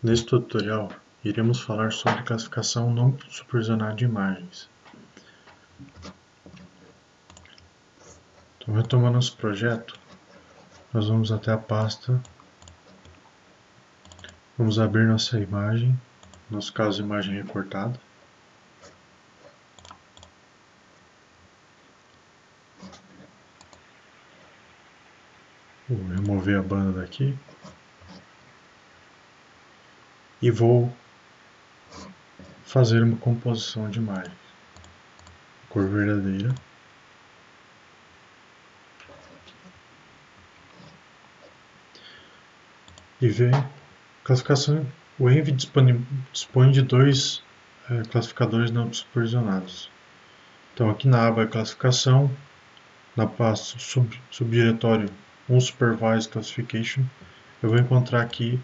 Neste tutorial, iremos falar sobre classificação não supervisionada de imagens. Então, retomando nosso projeto, nós vamos até a pasta, vamos abrir nossa imagem, no nosso caso, imagem recortada. Vou remover a banda daqui. E vou fazer uma composição de imagem. Cor verdadeira. E ver classificação. O Envy dispõe de dois classificadores não supervisionados. Então aqui na aba classificação, na pasta subdiretório Unsupervised Classification, eu vou encontrar aqui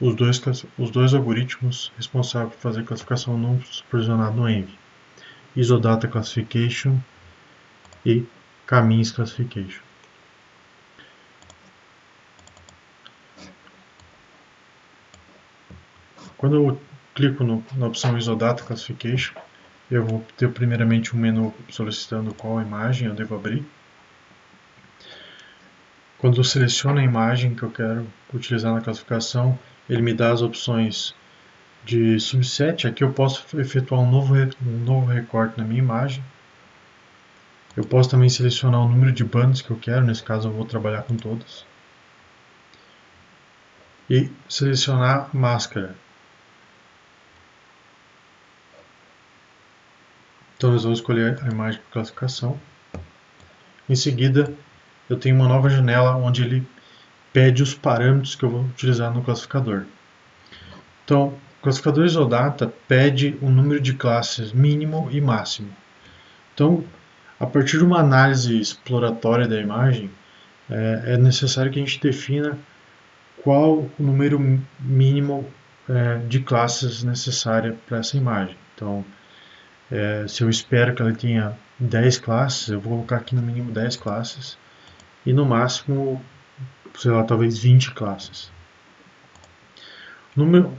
os dois algoritmos responsáveis por fazer classificação não supervisionada no Envy: Isodata Classification e K-Means Classification. Quando eu clico na opção Isodata Classification, eu vou ter primeiramente um menu solicitando qual imagem eu devo abrir. Quando eu seleciono a imagem que eu quero utilizar na classificação, ele me dá as opções de subset. Aqui eu posso efetuar um novo recorte na minha imagem. Eu posso também selecionar o número de bandas que eu quero, nesse caso eu vou trabalhar com todas. E selecionar máscara. Então eu vou escolher a imagem para classificação. Em seguida, eu tenho uma nova janela onde ele pede os parâmetros que eu vou utilizar no classificador. Então, o classificador Isodata pede um número de classes mínimo e máximo. Então, a partir de uma análise exploratória da imagem, é necessário que a gente defina qual o número mínimo de classes necessária para essa imagem. Então, se eu espero que ela tenha 10 classes, eu vou colocar aqui no mínimo 10 classes e no máximo, sei lá, talvez 20 classes. Número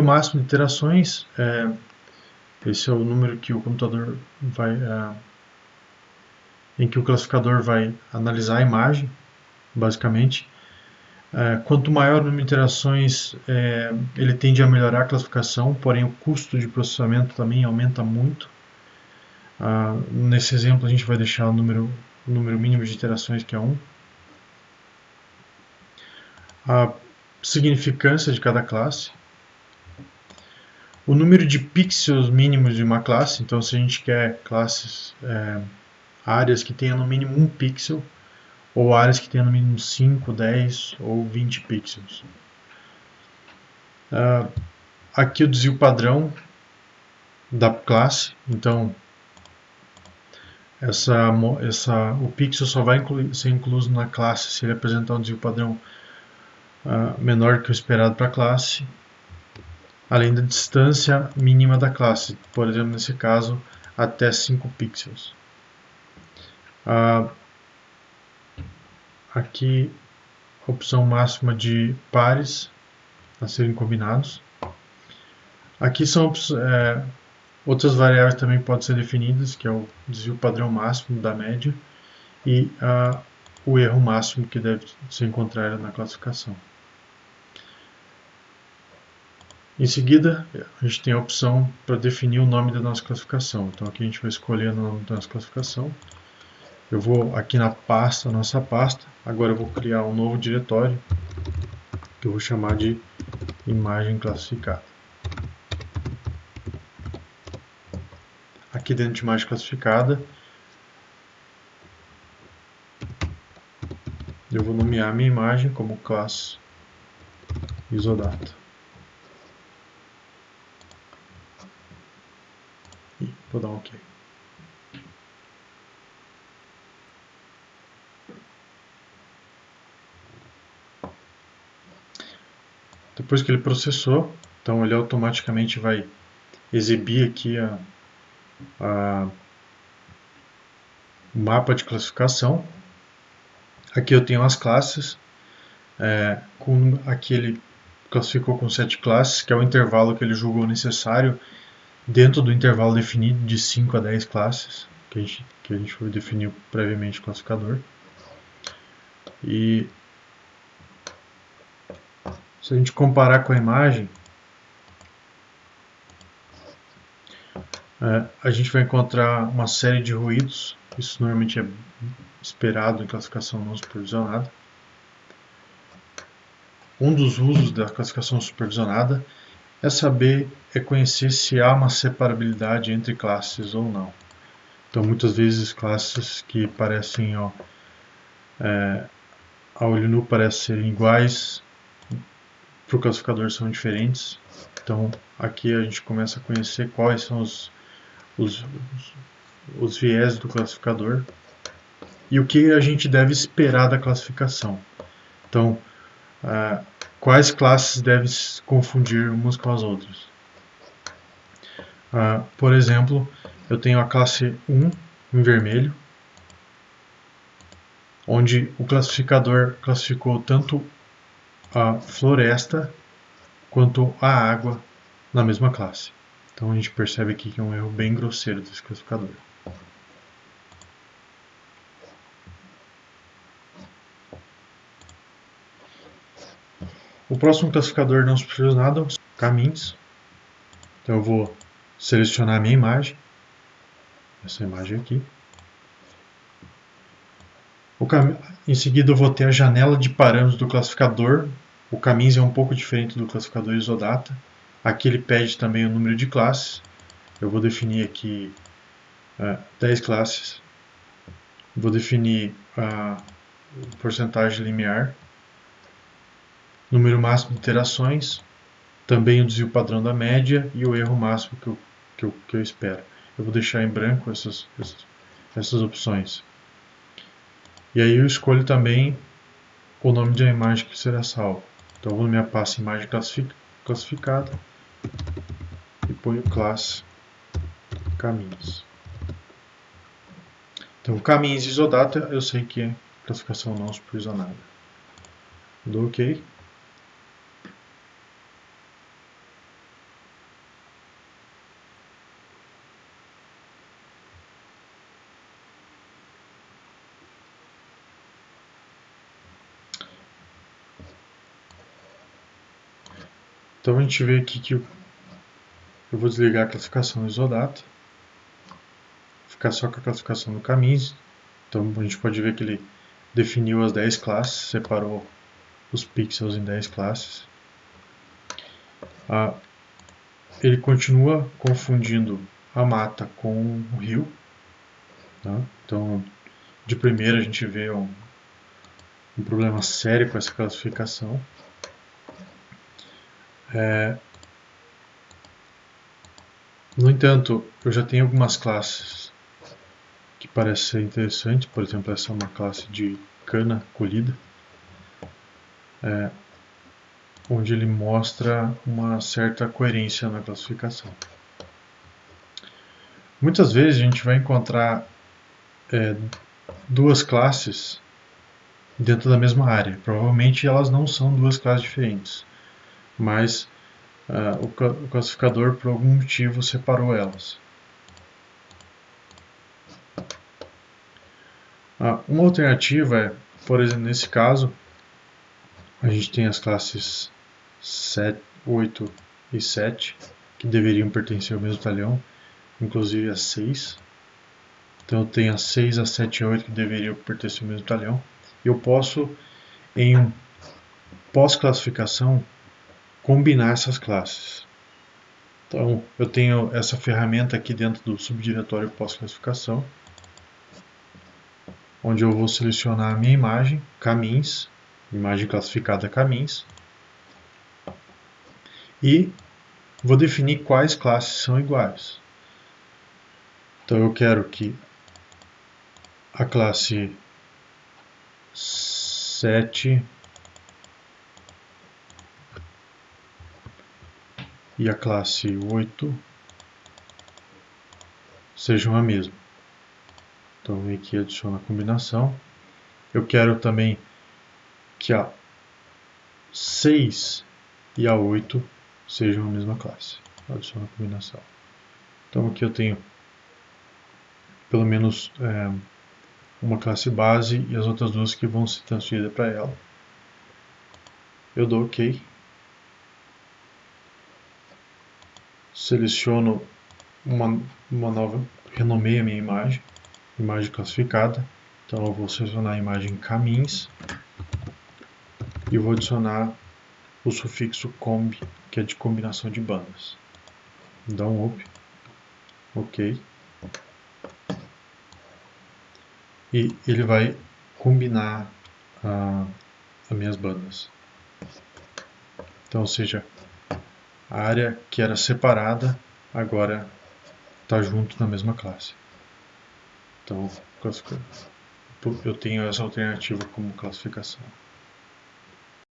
máximo de iterações, esse é o número que o computador vai, em que o classificador vai analisar a imagem, basicamente. Quanto maior o número de iterações, ele tende a melhorar a classificação, porém o custo de processamento também aumenta muito. Nesse exemplo a gente vai deixar o número mínimo de iterações, que é 1. A significância de cada classe. O número de pixels mínimos de uma classe, então se a gente quer classes, áreas que tenham no mínimo 1 pixel, ou áreas que tenham no mínimo 5, 10 ou 20 pixels. Aqui o desvio padrão da classe, então o pixel só vai ser incluso na classe se ele apresentar um desvio padrão menor que o esperado para a classe, além da distância mínima da classe, por exemplo, nesse caso, até 5 pixels. Aqui a opção máxima de pares a serem combinados. Aqui são outras variáveis também podem ser definidas, que é o desvio padrão máximo da média e o erro máximo que deve ser encontrado na classificação. Em seguida, a gente tem a opção para definir o nome da nossa classificação. Então aqui a gente vai escolher o nome da nossa classificação. Eu vou aqui na pasta, nossa pasta, agora eu vou criar um novo diretório, que eu vou chamar de imagem classificada. Aqui dentro de imagem classificada, eu vou nomear a minha imagem como classe Isodata. E vou dar um OK. Depois que ele processou, então ele automaticamente vai exibir aqui o mapa de classificação. Aqui eu tenho as classes, aqui ele classificou com 7 classes, que é o intervalo que ele julgou necessário dentro do intervalo definido de 5 a 10 classes, que a gente definiu previamente no classificador. E se a gente comparar com a imagem, a gente vai encontrar uma série de ruídos. Isso normalmente é esperado em classificação não supervisionada. Um dos usos da classificação supervisionada é conhecer se há uma separabilidade entre classes ou não. Então, muitas vezes, classes que parecem, a olho nu, parecem serem iguais, para o classificador são diferentes. Então, aqui a gente começa a conhecer quais são os viés do classificador e o que a gente deve esperar da classificação. Então, quais classes devem se confundir umas com as outras? Por exemplo, eu tenho a classe 1 em vermelho, onde o classificador classificou tanto a floresta quanto a água na mesma classe. Então a gente percebe aqui que é um erro bem grosseiro desse classificador. O próximo classificador não supervisionado são caminhos. Então eu vou selecionar a minha imagem, essa imagem aqui. Em seguida eu vou ter a janela de parâmetros do classificador. O caminhos é um pouco diferente do classificador Isodata. Aqui ele pede também o número de classes. Eu vou definir aqui 10 classes. Vou definir a porcentagem limiar, número máximo de iterações, também o desvio padrão da média e o erro máximo que eu espero. Eu vou deixar em branco essas opções. E aí eu escolho também o nome de imagem que será salvo. Então eu vou na minha pasta imagem classificada e ponho classe caminhos. Então caminhos Isodata eu sei que é classificação não supervisionada. Dou OK. Então a gente vê aqui que eu vou desligar a classificação Isodata, ficar só com a classificação do caminhos. Então a gente pode ver que ele definiu as 10 classes, separou os pixels em 10 classes. Ele continua confundindo a mata com o rio. Tá? Então, de primeira a gente vê um problema sério com essa classificação. No entanto, eu já tenho algumas classes que parecem ser interessantes. Por exemplo, essa é uma classe de cana colhida, onde ele mostra uma certa coerência na classificação. Muitas vezes a gente vai encontrar duas classes dentro da mesma área. Provavelmente elas não são duas classes diferentes, mas o classificador por algum motivo separou elas. Uma alternativa é, por exemplo, nesse caso, a gente tem as classes 7, 8 e 7, que deveriam pertencer ao mesmo talhão, inclusive a 6. Então eu tenho a 6, a 7 e a 8 que deveriam pertencer ao mesmo talhão. Eu posso, em pós-classificação, combinar essas classes. Então eu tenho essa ferramenta aqui dentro do subdiretório pós-classificação, onde eu vou selecionar a minha imagem, caminhos, imagem classificada caminhos, e vou definir quais classes são iguais. Então eu quero que a classe 7 e a classe 8 sejam a mesma. Então vem aqui e adiciono a combinação. Eu quero também que a 6 e a 8 sejam a mesma classe. Adiciono a combinação. Então aqui eu tenho pelo menos uma classe base e as outras duas que vão ser transferidas para ela. Eu dou OK. Seleciono uma nova, renomeio a minha imagem classificada. Então eu vou selecionar a imagem caminhos e vou adicionar o sufixo comb, que é de combinação de bandas. Dá um OK. E ele vai combinar as minhas bandas. Então, ou seja, a área que era separada agora está junto na mesma classe. Então, eu tenho essa alternativa como classificação.